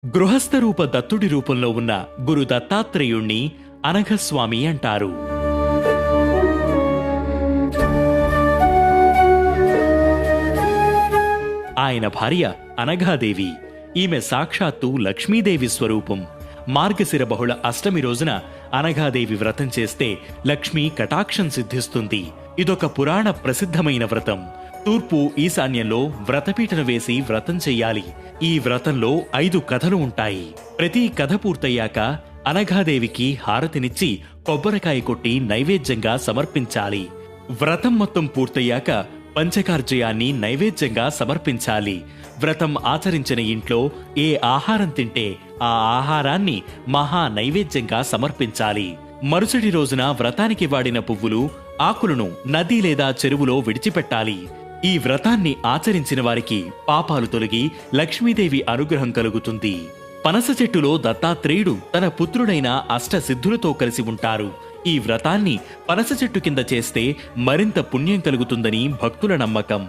గృహస్థరూప దత్తుడి రూపంలో ఉన్న గురు దత్తాత్రేయుణ్ణి అనఘస్వామి అంటారు. ఆయన భార్య అనఘాదేవి. ఈమె సాక్షాత్తు లక్ష్మీదేవి స్వరూపం. మార్గశిర బహుళ అష్టమి రోజున అనఘాదేవి వ్రతం చేస్తే లక్ష్మీ కటాక్షం సిద్ధిస్తుంది. ఇదొక పురాణ ప్రసిద్ధమైన వ్రతం. తూర్పు ఈశాన్యంలో వ్రతపీఠను వేసి వ్రతం చెయ్యాలి. ఈ వ్రతంలో 5 కథలు ఉంటాయి. ప్రతి కథ పూర్తయ్యాక అనఘాదేవికి హారతినిచ్చి కొబ్బరికాయ కొట్టి నైవేద్యంగా సమర్పించాలి. వ్రతం మొత్తం పూర్తయ్యాక పంచకార్జయాన్ని నైవేద్యంగా సమర్పించాలి. వ్రతం ఆచరించిన ఇంట్లో ఏ ఆహారం తింటే ఆ ఆహారాన్ని మహా నైవేద్యంగా సమర్పించాలి. మరుసటి రోజున వ్రతానికి వాడిన పువ్వులు, ఆకులను నది లేదా చెరువులో విడిచిపెట్టాలి. ఈ వ్రతాన్ని ఆచరించిన వారికి పాపాలు తొలగి లక్ష్మీదేవి అనుగ్రహం కలుగుతుంది. పనస చెట్టులో దత్తాత్రేయుడు తన పుత్రుడైన అష్టసిద్ధులతో కలిసి ఉంటారు. ఈ వ్రతాన్ని పనస చెట్టు కింద చేస్తే మరింత పుణ్యం కలుగుతుందని భక్తుల నమ్మకం.